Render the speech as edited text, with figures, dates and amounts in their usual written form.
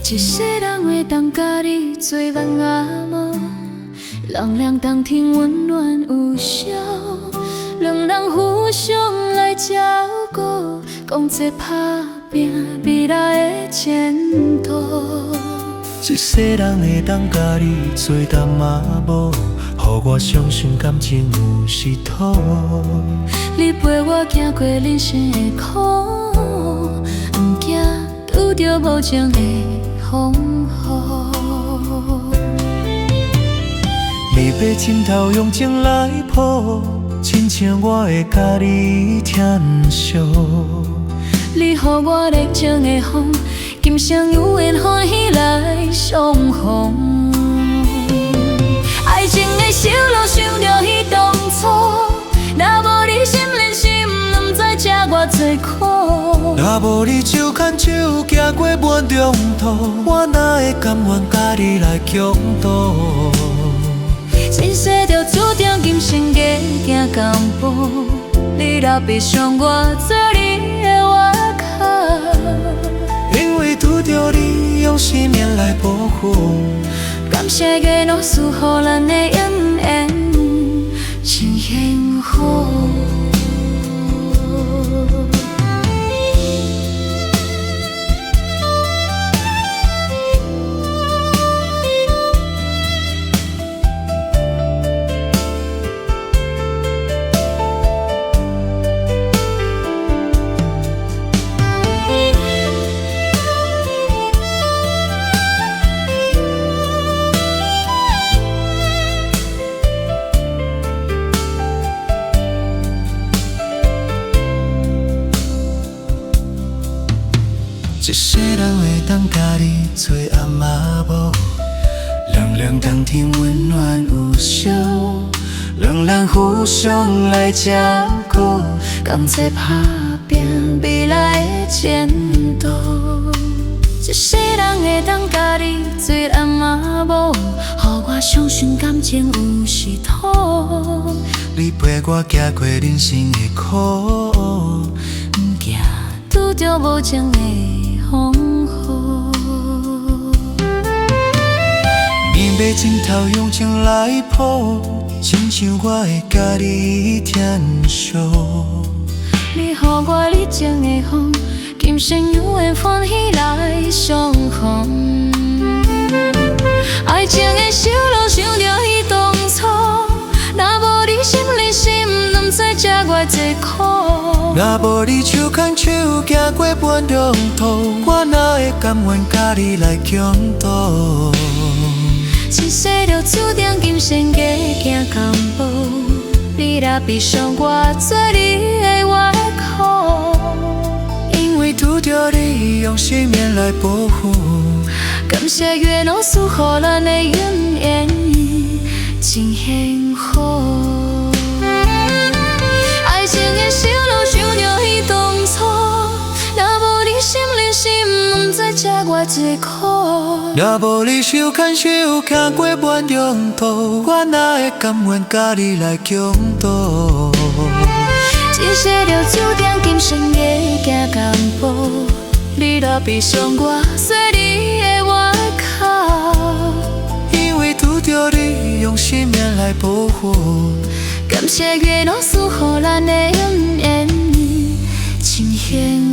一世人会当家己做人阿某，人人当天温暖有效，两人互相来照顾，讲这打拼未来的前途。一世人会当家己做淡仔某，予我相信感情有时土。你陪我行过人生的苦，不惊拄着无情的风雨。你要枕头用情来抱，亲像我会甲你疼惜。你予我热情的风，今生有缘欢喜来相逢。爱情的小路想着迄当初，若无你心连心，毋知吃偌济苦。若无你手牵手行过漫长途，我哪会甘愿甲你来共度？前世就注定今生加行共步，你若悲伤，我做你的外壳。因为拄着你，用生命来保护。感谢月老赐予咱的姻缘真幸福。一世人会当家己做阿嬷某，人人当天温暖有笑，两人互相来照顾，讲这打拼未来的前途。一世人会当家己做阿嬷某，予我相信感情有时土。你陪我行过人生的苦，不惊拄着无情的风雨。你要枕头用情来抱，亲像我会甲你疼惜。你予我热情的风，今生有缘欢喜来相逢。爱情的小路想着迄当初，若无你心连心，毋知吃偌济苦。若无你手牵手行过漫长途，我哪会甘愿甲你来共度？前世就注定今生加行共步，你若悲伤，我做你的外壳。因为拄着你，用生命来保护。感谢月老赐予咱的姻缘真幸福。爱情的小路想着迄当初，若无你心连心，毋知吃偌济苦。若无你手牵手行过漫长途，我哪会甘愿甲你来共度？前世就注定今生加行共步，你若悲伤，我做你的外壳。因为拄着你，用生命来保护。感谢月老赐予咱的姻缘真幸福。